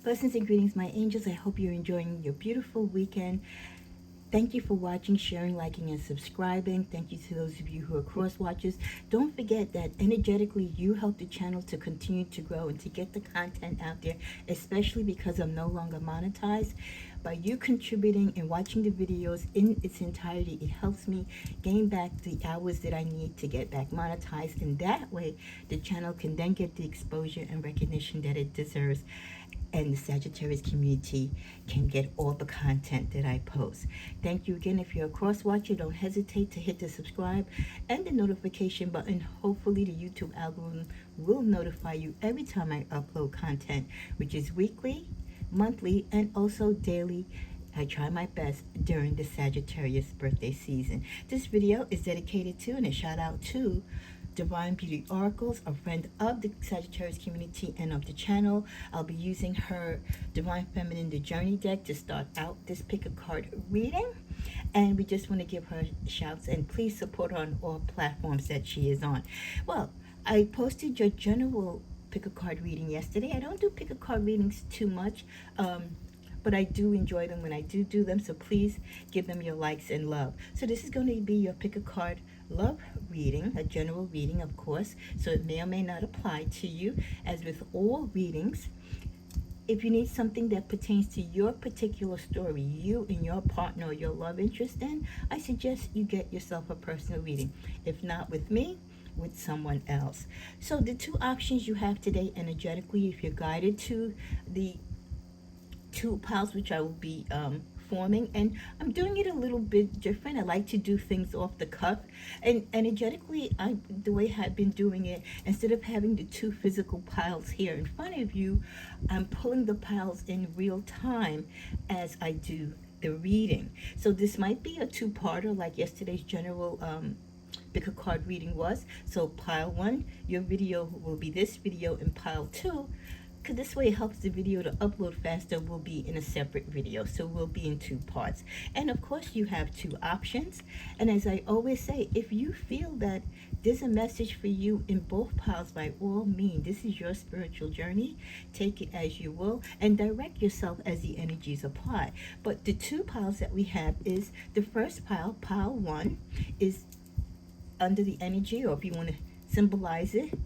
Blessings and greetings, my angels. I hope you're enjoying your beautiful weekend. Thank you for watching, sharing, liking, and subscribing. Thank you to those of you who are cross watchers. Don't forget that energetically you help the channel to continue to grow and to get the content out there, especially because I'm no longer monetized. By you contributing and watching the videos in its entirety, it helps me gain back the hours that I need to get back monetized. And that way, the channel can then get the exposure and recognition that it deserves, and the Sagittarius community can get all the content that I post. Thank you again. If you're a cross watcher, don't hesitate to hit the subscribe and the notification button. Hopefully the YouTube algorithm will notify you every time I upload content, which is weekly, monthly, and also daily. I try my best during the Sagittarius birthday season. This video is dedicated to and a shout out to Divine Beauty Oracles, a friend of the Sagittarius community and of the channel. I'll be using her Divine Feminine The Journey deck to start out this pick a card reading. And we just want to give her shouts and please support her on all platforms that she is on. Well, I posted your general pick a card reading yesterday. I don't do pick a card readings too much. But I do enjoy them when I do them, so please give them your likes and love. So this is going to be your pick a card love reading, a general reading, of course, so it may or may not apply to you. As with all readings, if you need something that pertains to your particular story, you and your partner or your love interest, then I suggest you get yourself a personal reading. If not with me, with someone else. So the two options you have today energetically, if you're guided to the two piles which I will be forming, and I'm doing it a little bit different. I like to do things off the cuff, and energetically the way I've been doing it, instead of having the two physical piles here in front of you, I'm pulling the piles in real time as I do the reading. So this might be a two-parter like yesterday's general pick a card reading was. So pile one, your video will be this video, and pile two, because this way it helps the video to upload faster, will be in a separate video, so we'll be in two parts. And of course you have two options, and as I always say, if you feel that there's a message for you in both piles, by all means, this is your spiritual journey. Take it as you will and direct yourself as the energies apply. But the two piles that we have is the first pile, pile one, is under the energy, or if you want to symbolize it,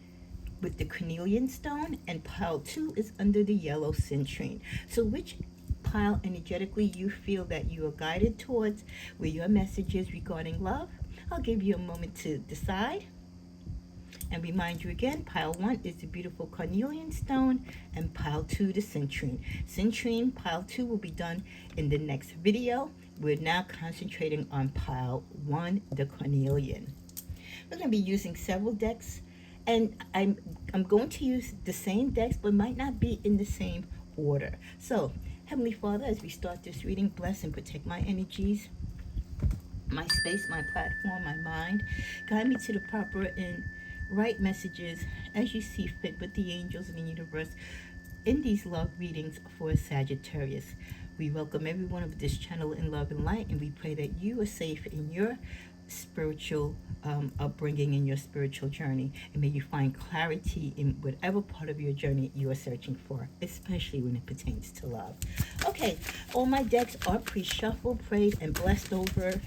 with the carnelian stone, and pile two is under the yellow citrine. So which pile energetically you feel that you are guided towards, where your message is regarding love? I'll give you a moment to decide. And remind you again, pile one is the beautiful carnelian stone, and pile two the citrine. Citrine, pile two will be done in the next video. We're now concentrating on pile one, the carnelian. We're going to be using several decks, and I'm going to use the same decks, but might not be in the same order. So, Heavenly Father, as we start this reading, bless and protect my energies, my space, my platform, my mind. Guide me to the proper and right messages as you see fit with the angels in the universe in these love readings for Sagittarius. We welcome everyone of this channel in love and light, and we pray that you are safe in your spiritual upbringing, in your spiritual journey, and may you find clarity in whatever part of your journey you are searching for, especially when it pertains to love. Okay, all my decks are pre-shuffled, prayed, and blessed over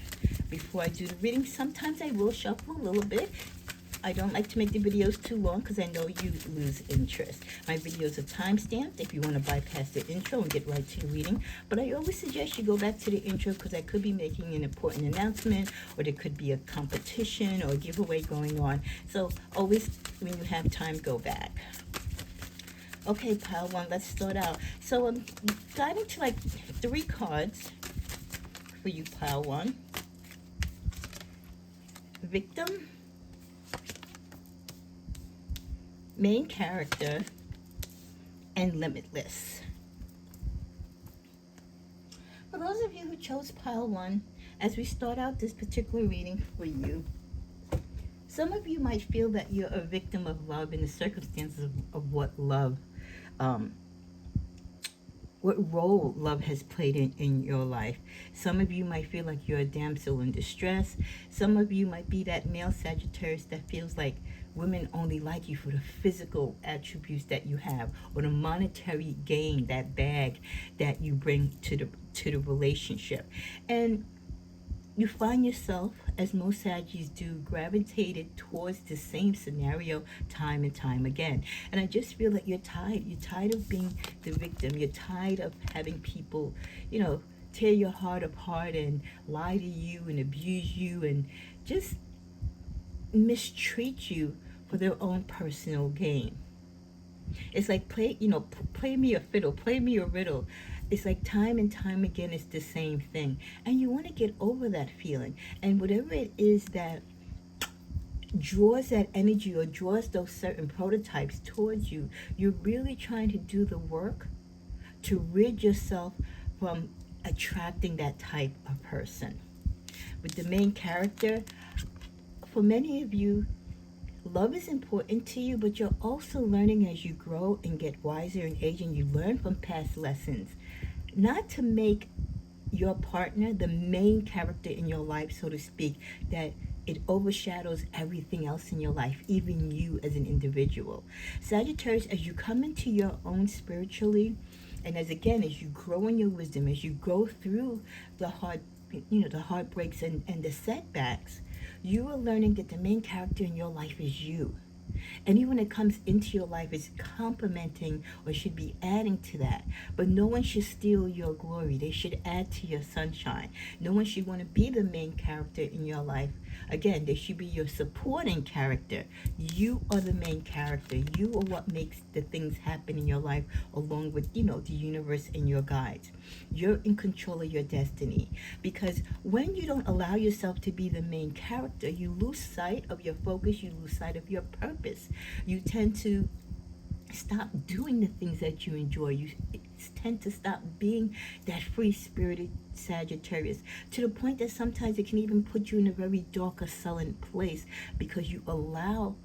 before I do the reading. Sometimes I will shuffle a little bit. I don't like to make the videos too long because I know you lose interest. My videos are time-stamped if you want to bypass the intro and get right to the reading. But I always suggest you go back to the intro, because I could be making an important announcement, or there could be a competition or a giveaway going on. So always, when you have time, go back. Okay, pile one, let's start out. So I'm guiding to like 3 cards for you, pile one. Victim, main character, and limitless. For those of you who chose pile one, as we start out this particular reading for you, some of you might feel that you're a victim of love and the circumstances of what love, what role love has played in your life. Some of you might feel like you're a damsel in distress. Some of you might be that male Sagittarius that feels like women only like you for the physical attributes that you have, or the monetary gain, that bag that you bring to the relationship. And you find yourself, as most Saggies do, gravitated towards the same scenario time and time again. And I just feel like you're tired. You're tired of being the victim. You're tired of having people, you know, tear your heart apart and lie to you and abuse you and just mistreat you for their own personal gain. It's like play me a fiddle, play me a riddle. It's like time and time again, it's the same thing. And you want to get over that feeling. And whatever it is that draws that energy or draws those certain prototypes towards you, you're really trying to do the work to rid yourself from attracting that type of person. With the main character, for many of you, love is important to you, but you're also learning as you grow and get wiser and age, and you learn from past lessons not to make your partner the main character in your life, so to speak, that it overshadows everything else in your life, even you as an individual. Sagittarius, as you come into your own spiritually, and as you grow in your wisdom, as you go through the the heartbreaks and the setbacks, you are learning that the main character in your life is you. Anyone that comes into your life is complementing or should be adding to that. But no one should steal your glory. They should add to your sunshine. No one should want to be the main character in your life. Again, they should be your supporting character. You are the main character. You are what makes the things happen in your life, along with, the universe and your guides. You're in control of your destiny. Because when you don't allow yourself to be the main character, you lose sight of your focus, you lose sight of your purpose. You tend to stop doing the things that you enjoy. You tend to stop being that free-spirited Sagittarius, to the point that sometimes it can even put you in a very dark or sullen place, because you allow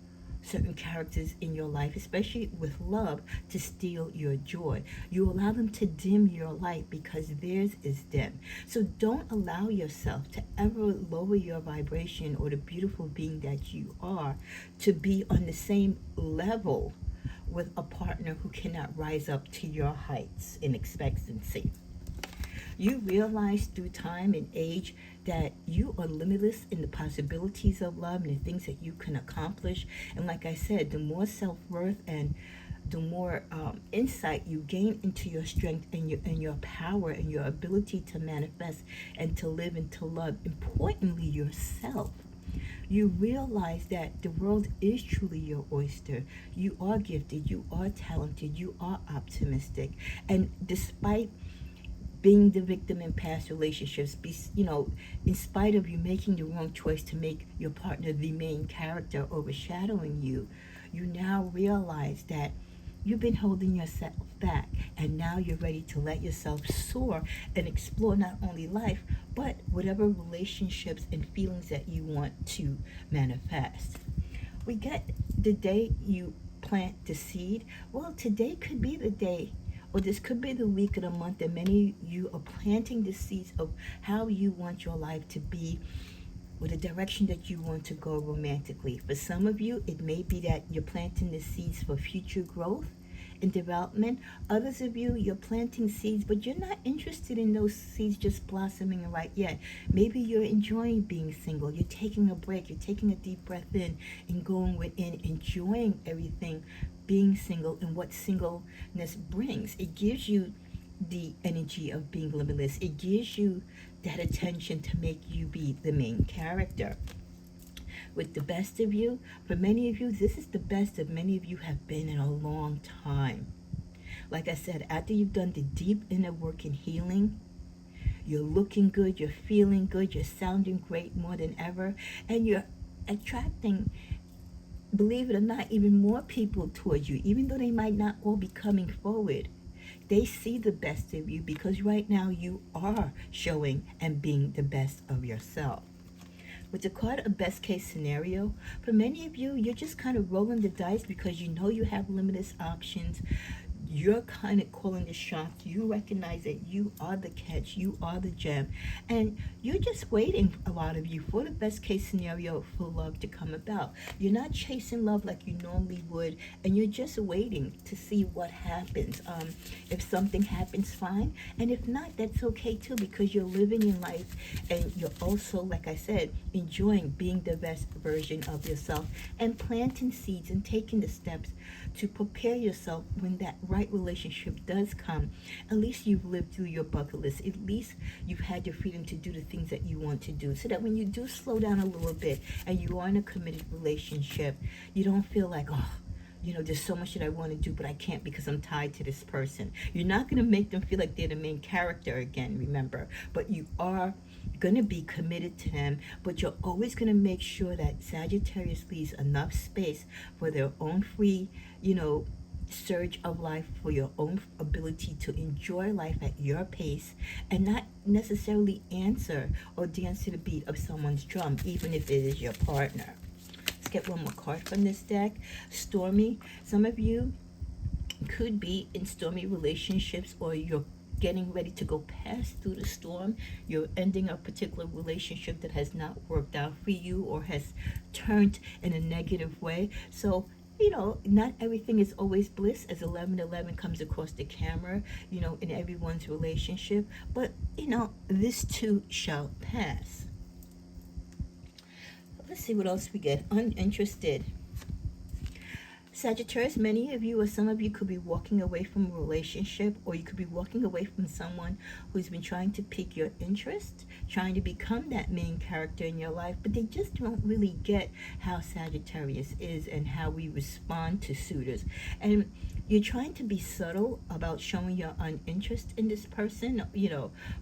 certain characters in your life, especially with love, to steal your joy. You allow them to dim your light because theirs is dim. So don't allow yourself to ever lower your vibration, or the beautiful being that you are, to be on the same level with a partner who cannot rise up to your heights in expectancy. You realize through time and age that you are limitless in the possibilities of love and the things that you can accomplish. And like I said, the more self-worth and the more insight you gain into your strength and your power and your ability to manifest and to live and to love, importantly yourself, you realize that the world is truly your oyster. You are gifted, you are talented, you are optimistic. And despite being the victim in past relationships, in spite of you making the wrong choice to make your partner the main character overshadowing you, you now realize that you've been holding yourself back, and now you're ready to let yourself soar and explore not only life, but whatever relationships and feelings that you want to manifest. We get the day you plant the seed. Well, today could be the day, or this could be the week of the month that many of you are planting the seeds of how you want your life to be, or the direction that you want to go romantically. For some of you, it may be that you're planting the seeds for future growth and development. Others of you, you're planting seeds, but you're not interested in those seeds just blossoming right yet. Maybe you're enjoying being single. You're taking a break. You're taking a deep breath in and going within, enjoying everything, being single and what singleness brings. It gives you the energy of being limitless. It gives you that attention to make you be the main character. With the best of you, for many of you, this is the best of many of you have been in a long time. Like I said, after you've done the deep inner work and healing, you're looking good, you're feeling good, you're sounding great more than ever, and you're attracting, believe it or not, even more people towards you, even though they might not all be coming forward. They see the best of you because right now you are showing and being the best of yourself. With the card of best case scenario, for many of you, you're just kind of rolling the dice because you know you have limitless options. you're kind of calling the shots. You recognize that you are the catch, you are the gem, and you're just waiting, a lot of you, for the best case scenario for love to come about. You're not chasing love like you normally would, and you're just waiting to see what happens. If something happens, fine, and if not, that's okay too, because you're living your life, and you're also, like I said, enjoying being the best version of yourself, and planting seeds and taking the steps to prepare yourself when that right relationship does come. At least you've lived through your bucket list. At least you've had your freedom to do the things that you want to do, so that when you do slow down a little bit and you are in a committed relationship, you don't feel like, oh, there's so much that I want to do, but I can't because I'm tied to this person. You're not going to make them feel like they're the main character again, remember, but you are going to be committed to them, but you're always going to make sure that Sagittarius leaves enough space for their own free, surge of life, for your own ability to enjoy life at your pace, and not necessarily answer or dance to the beat of someone's drum, even if it is your partner. Let's get one more card from this deck. Stormy. Some of you could be in stormy relationships, or you're getting ready to go past through the storm. You're ending a particular relationship that has not worked out for you, or has turned in a negative way. So not everything is always bliss, as 1111 comes across the camera, in everyone's relationship. But, this too shall pass. Let's see what else we get. Uninterested. Sagittarius, many of you, or some of you, could be walking away from a relationship, or you could be walking away from someone who's been trying to pique your interest, trying to become that main character in your life, but they just don't really get how Sagittarius is and how we respond to suitors. And you're trying to be subtle about showing your uninterest in this person,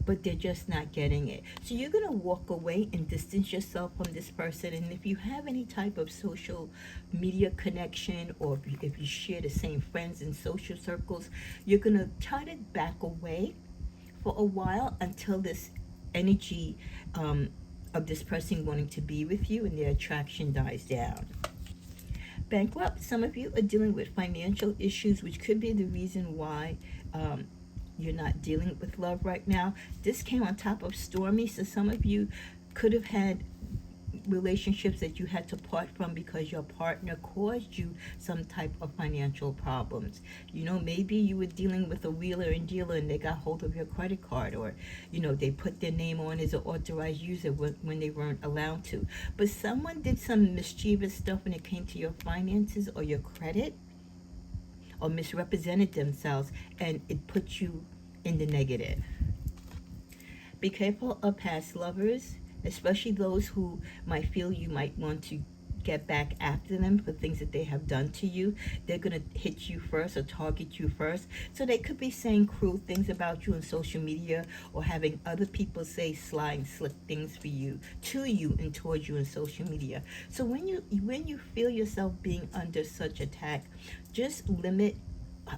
but they're just not getting it. So you're going to walk away and distance yourself from this person. And if you have any type of social media connection, or if you share the same friends and social circles, you're going to try to back away for a while until this energy of this person wanting to be with you and their attraction dies down. Bankrupt. Some of you are dealing with financial issues, which could be the reason why you're not dealing with love right now. This came on top of stormy, so some of you could have had relationships that you had to part from because your partner caused you some type of financial problems. Maybe you were dealing with a wheeler and dealer and they got hold of your credit card, or they put their name on as an authorized user when they weren't allowed to. But someone did some mischievous stuff when it came to your finances or your credit, or misrepresented themselves, and it put you in the negative. Be careful of past lovers, especially those who might feel you might want to get back after them for things that they have done to you. They're going to hit you first or target you first. So they could be saying cruel things about you on social media, or having other people say sly and slick things to you and towards you on social media. So when you feel yourself being under such attack, just limit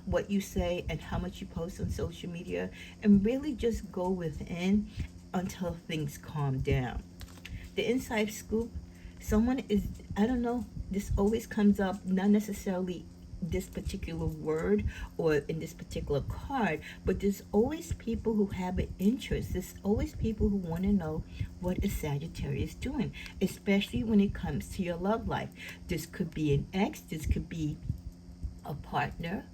what you say and how much you post on social media, and really just go within until things calm down. The inside scoop. Someone is, I don't know, this always comes up, not necessarily this particular word or in this particular card, but there's always people who have an interest. There's always people who want to know what is Sagittarius doing, especially when it comes to your love life. This could be an ex, this could be a partner,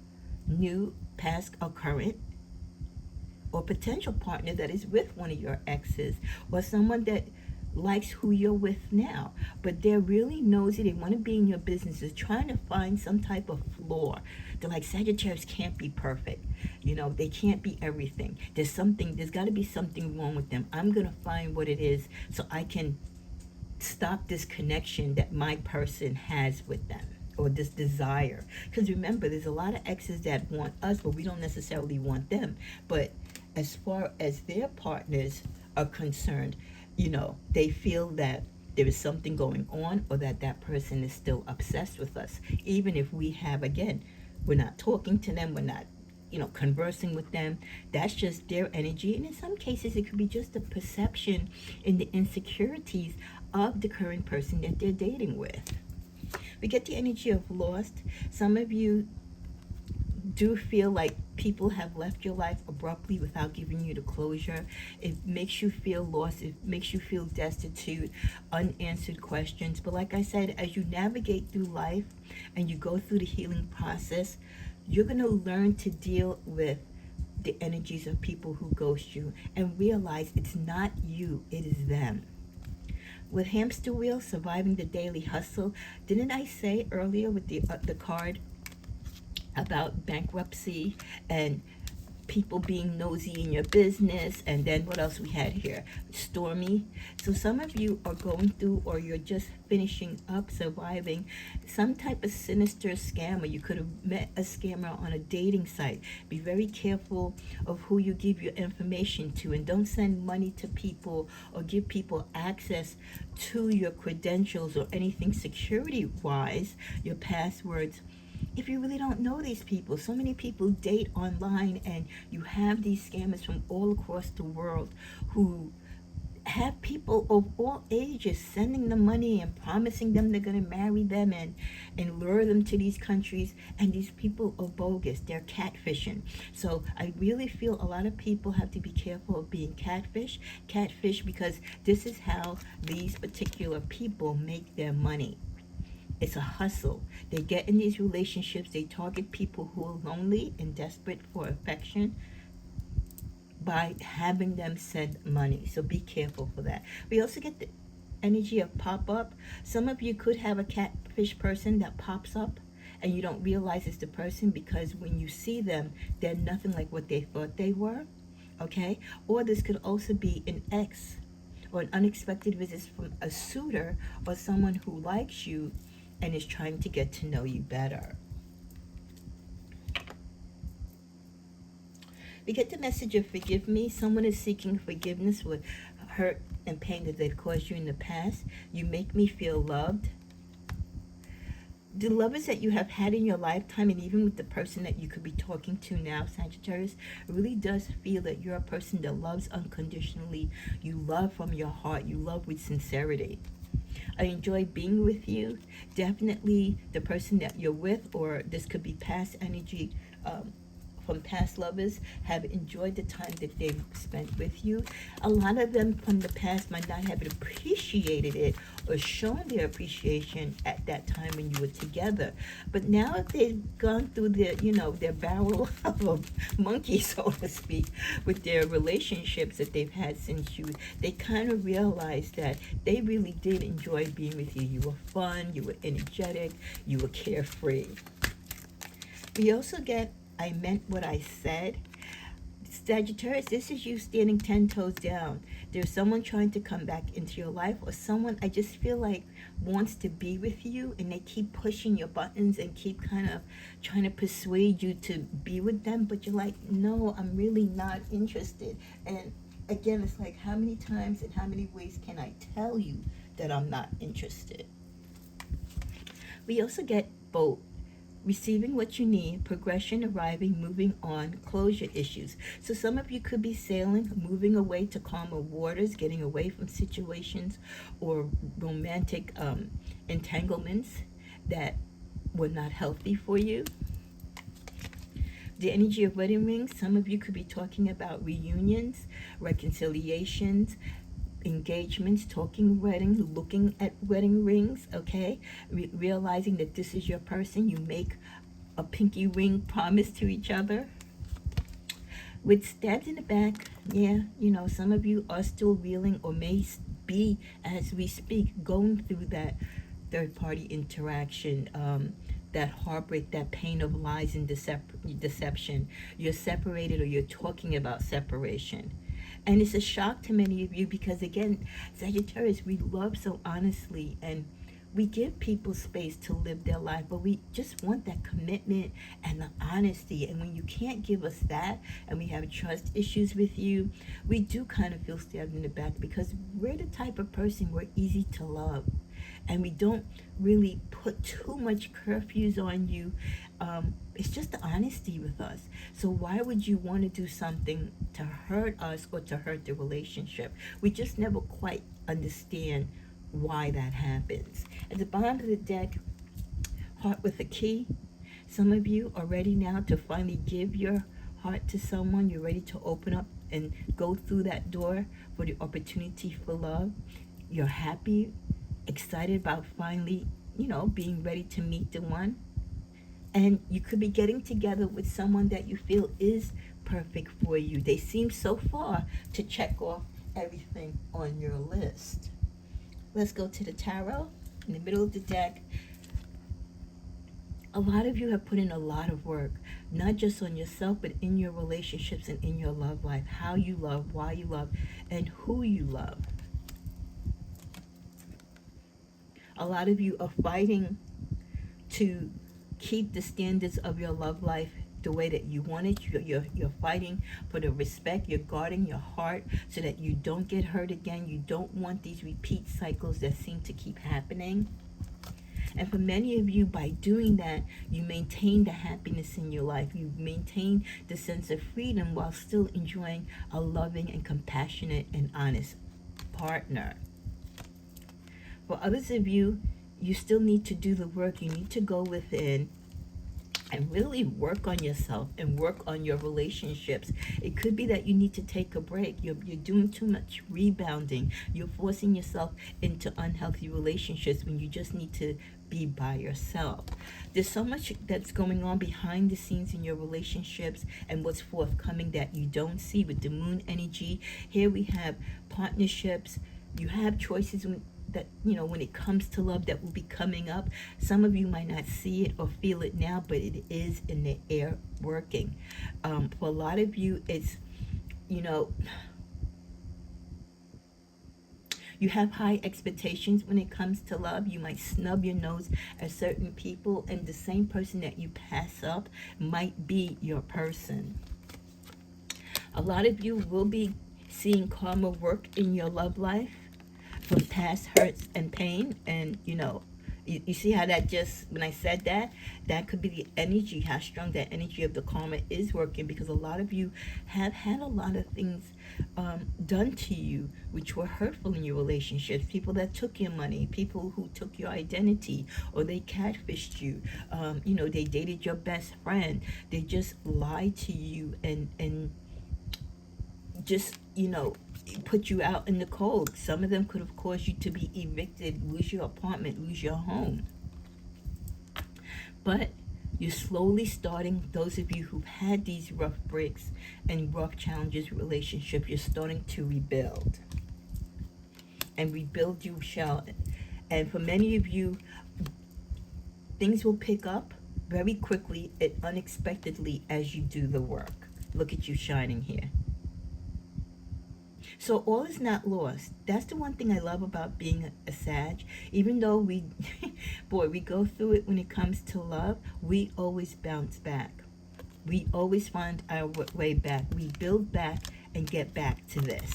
new, past, or current, or potential partner that is with one of your exes, or someone that likes who you're with now, but they're really nosy. They want to be in your business. They're trying to find some type of flaw. They're like, Sagittarius can't be perfect. They can't be everything. There's got to be something wrong with them. I'm going to find what it is so I can stop this connection that my person has with them, or this desire. Because remember, there's a lot of exes that want us, but we don't necessarily want them. But as far as their partners are concerned, they feel that there is something going on, or that person is still obsessed with us. Even if we have, again, we're not talking to them, we're not, conversing with them. That's just their energy. And in some cases, it could be just the perception and the insecurities of the current person that they're dating with. We get the energy of lost. Some of you do feel like people have left your life abruptly without giving you the closure. It makes you feel lost. It makes you feel destitute, unanswered questions. But like I said, as you navigate through life and you go through the healing process, you're going to learn to deal with the energies of people who ghost you and realize it's not you, it is them. With hamster wheel, surviving the daily hustle, didn't I say earlier with the card about bankruptcy and people being nosy in your business? And then what else we had here? Stormy. So some of you are going through, or you're just finishing up surviving some type of sinister scammer. You could have met a scammer on a dating site. Be very careful of who you give your information to, and don't send money to people or give people access to your credentials or anything security wise, your passwords, if you really don't know these people. So many people date online, and you have these scammers from all across the world who have people of all ages sending them money and promising them they're going to marry them and lure them to these countries. And these people are bogus. They're catfishing. So I really feel a lot of people have to be careful of being catfish, because this is how these particular people make their money. It's a hustle. They get in these relationships. They target people who are lonely and desperate for affection by having them send money. So be careful for that. We also get the energy of pop-up. Some of you could have a catfish person that pops up and you don't realize it's the person, because when you see them, they're nothing like what they thought they were. Okay? Or this could also be an ex, or an unexpected visit from a suitor or someone who likes you and is trying to get to know you better. We get the message of forgive me. Someone is seeking forgiveness for hurt and pain that they've caused you in the past. You make me feel loved. The lovers that you have had in your lifetime, and even with the person that you could be talking to now, Sagittarius, really does feel that you're a person that loves unconditionally. You love from your heart. You love with sincerity. I enjoy being with you. Definitely the person that you're with, or this could be past energy from past lovers, have enjoyed the time that they've spent with you. A lot of them from the past might not have appreciated it or shown their appreciation at that time when you were together. But now that they've gone through their barrel of a monkey, so to speak, with their relationships that they've had since you, they kind of realize that they really did enjoy being with you. You were fun, you were energetic, you were carefree. We also get I meant what I said. Sagittarius, this is you standing 10 toes down. There's someone trying to come back into your life, or someone I just feel like wants to be with you, and they keep pushing your buttons and keep kind of trying to persuade you to be with them, but you're like, no, I'm really not interested. And again, it's like, how many times and how many ways can I tell you that I'm not interested? We also get boat. Receiving what you need, progression, arriving, moving on, closure issues. So some of you could be sailing, moving away to calmer waters, getting away from situations or romantic entanglements that were not healthy for you. The energy of wedding rings, some of you could be talking about reunions, reconciliations, engagements, talking weddings, looking at wedding rings, okay? Realizing that this is your person. You make a pinky ring promise to each other. With stabs in the back, yeah, some of you are still reeling, or may be, as we speak, going through that third-party interaction, that heartbreak, that pain of lies and deception. You're separated, or you're talking about separation. And it's a shock to many of you because, again, Sagittarius, we love so honestly, and we give people space to live their life, but we just want that commitment and the honesty. And when you can't give us that, and we have trust issues with you, we do kind of feel stabbed in the back, because we're the type of person, we're easy to love. And we don't really put too much curfews on you. It's just the honesty with us. So why would you want to do something to hurt us or to hurt the relationship? We just never quite understand why that happens. At the bottom of the deck, heart with a key. Some of you are ready now to finally give your heart to someone. You're ready to open up and go through that door for the opportunity for love. You're happy, excited about finally, being ready to meet the one. And you could be getting together with someone that you feel is perfect for you. They seem so far to check off everything on your list. Let's go to the tarot. In the middle of the deck, a lot of you have put in a lot of work, not just on yourself, but in your relationships and in your love life. How you love, why you love, and who you love. A lot of you are fighting to keep the standards of your love life the way that you want it. You're fighting for the respect. You're guarding your heart so that you don't get hurt again. You don't want these repeat cycles that seem to keep happening. And for many of you, by doing that, you maintain the happiness in your life. You maintain the sense of freedom while still enjoying a loving and compassionate and honest partner. For others of you, you still need to do the work. You need to go within and really work on yourself and work on your relationships. It could be that you need to take a break. You're doing too much rebounding. You're forcing yourself into unhealthy relationships when you just need to be by yourself. There's so much that's going on behind the scenes in your relationships and what's forthcoming that you don't see with the moon energy. Here we have partnerships. You have choices that when it comes to love that will be coming up. Some of you might not see it or feel it now, but it is in the air working. For a lot of you, it's you have high expectations when it comes to love. You might snub your nose at certain people, and the same person that you pass up might be your person. A lot of you will be seeing karma work in your love life from past hurts and pain. And you see how that just, when I said that could be the energy, how strong that energy of the karma is working, because a lot of you have had a lot of things done to you which were hurtful in your relationships. People that took your money, people who took your identity, or they catfished you. They dated your best friend. They just lied to you and just put you out in the cold. Some of them could have caused you to be evicted, lose your apartment, lose your home. But you're slowly starting, those of you who've had these rough breaks and rough challenges with relationships, you're starting to rebuild. And rebuild you shall. And for many of you, things will pick up very quickly and unexpectedly as you do the work. Look at you shining here. So all is not lost. That's the one thing I love about being a Sag. Even though we go through it when it comes to love, we always bounce back. We always find our way back. We build back and get back to this.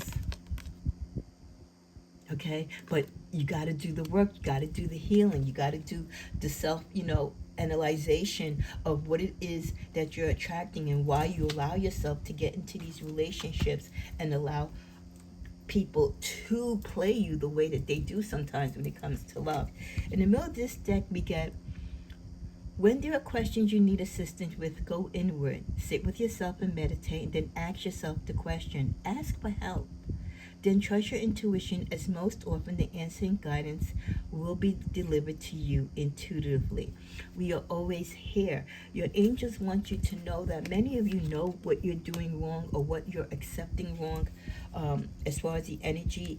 Okay? But you got to do the work. You got to do the healing. You got to do the self, analyzation of what it is that you're attracting and why you allow yourself to get into these relationships and allow people to play you the way that they do sometimes when it comes to love. In the middle of this deck, we get, when there are questions you need assistance with, go inward. Sit with yourself and meditate, and then ask yourself the question. Ask for help. Then trust your intuition, as most often the answer and guidance will be delivered to you intuitively. We are always here. Your angels want you to know that many of you know what you're doing wrong or what you're accepting wrong, as far as the energy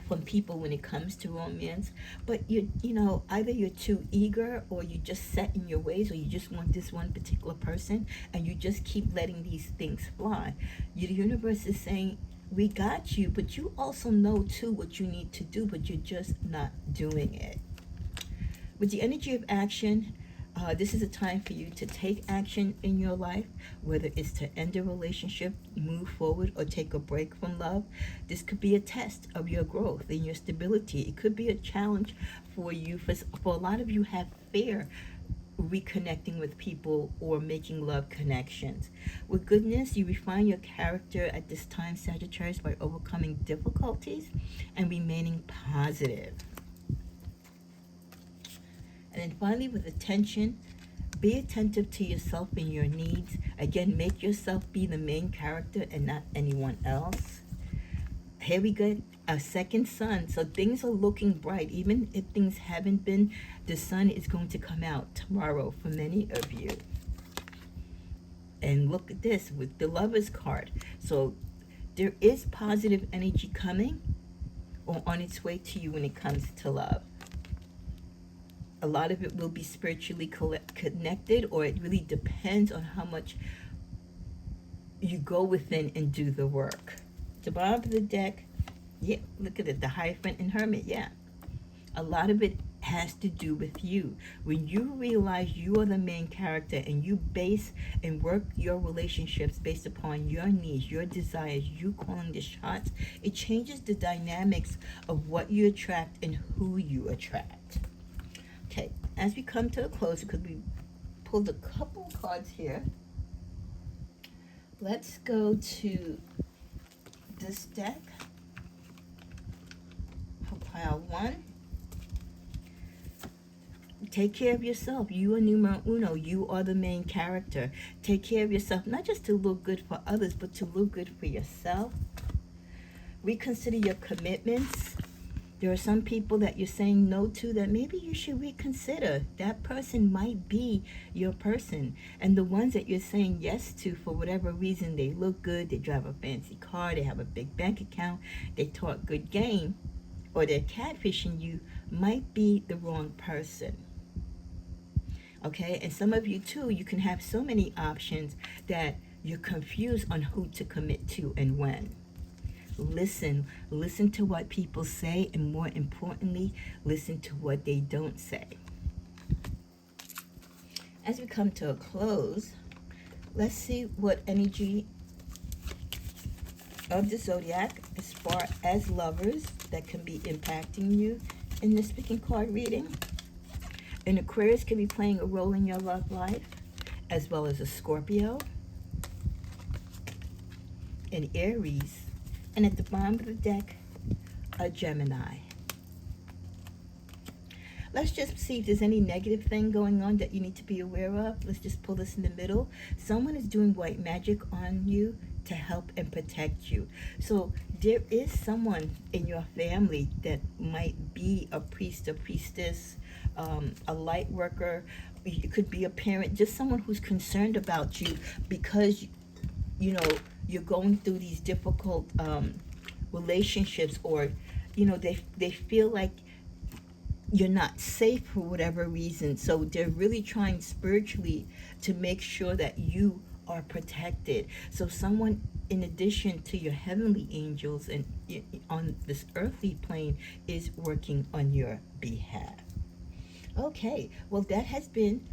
from people when it comes to romance. But either you're too eager, or you just set in your ways, or you just want this one particular person and you just keep letting these things fly. The universe is saying, we got you, but you also know too what you need to do, but you're just not doing it. With the energy of action, this is a time for you to take action in your life, whether it's to end a relationship, move forward, or take a break from love. This could be a test of your growth and your stability. It could be a challenge for you. For a lot of you have fear reconnecting with people or making love connections. With goodness, you refine your character at this time, Sagittarius, by overcoming difficulties and remaining positive. And then finally, with attention, Be attentive to yourself and your needs. Again, make yourself be the main character and not anyone else. Here we go, a second sun. So things are looking bright. Even if things haven't been, the sun is going to come out tomorrow for many of you. And look at this with the Lover's card. So there is positive energy coming or on its way to you when it comes to love. A lot of it will be spiritually connected, or it really depends on how much you go within and do the work. The bottom of the deck, yeah, look at it, the Hierophant and Hermit, yeah. A lot of it has to do with you. When you realize you are the main character and you base and work your relationships based upon your needs, your desires, you calling the shots, it changes the dynamics of what you attract and who you attract. Okay, as we come to a close, because we pulled a couple cards here, let's go to this deck for pile 1. Take care of yourself. You are numero uno. You are the main character. Take care of yourself, not just to look good for others, but to look good for yourself. Reconsider your commitments. There are some people that you're saying no to that maybe you should reconsider. That person might be your person. And the ones that you're saying yes to, for whatever reason, they look good, they drive a fancy car, they have a big bank account, they talk good game, or they're catfishing you, might be the wrong person. Okay? And some of you too, you can have so many options that you're confused on who to commit to and when. Listen to what people say, and more importantly, listen to what they don't say. As we come to a close, let's see what energy of the zodiac as far as lovers that can be impacting you in this speaking card reading. An Aquarius can be playing a role in your love life, as well as a Scorpio, an Aries, and at the bottom of the deck, a Gemini. Let's just see if there's any negative thing going on that you need to be aware of. Let's just pull this in the middle. Someone is doing white magic on you to help and protect you. So there is someone in your family that might be a priest, a priestess, a light worker. It could be a parent, just someone who's concerned about you because, you know, you're going through these difficult relationships, or, you know, they feel like you're not safe for whatever reason. So they're really trying spiritually to make sure that you are protected. So someone, in addition to your heavenly angels and on this earthly plane, is working on your behalf. Okay, well, that has been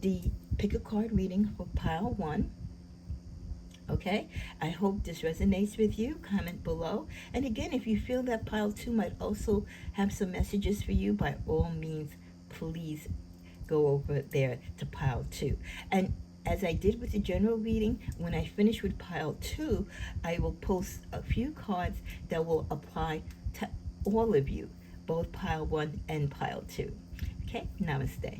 the pick a card reading for pile 1. Okay, I hope this resonates with you. Comment below. And again, if you feel that pile 2 might also have some messages for you, by all means, please go over there to pile 2. And as I did with the general reading, when I finish with pile 2, I will post a few cards that will apply to all of you, both pile 1 and pile 2. Okay, namaste.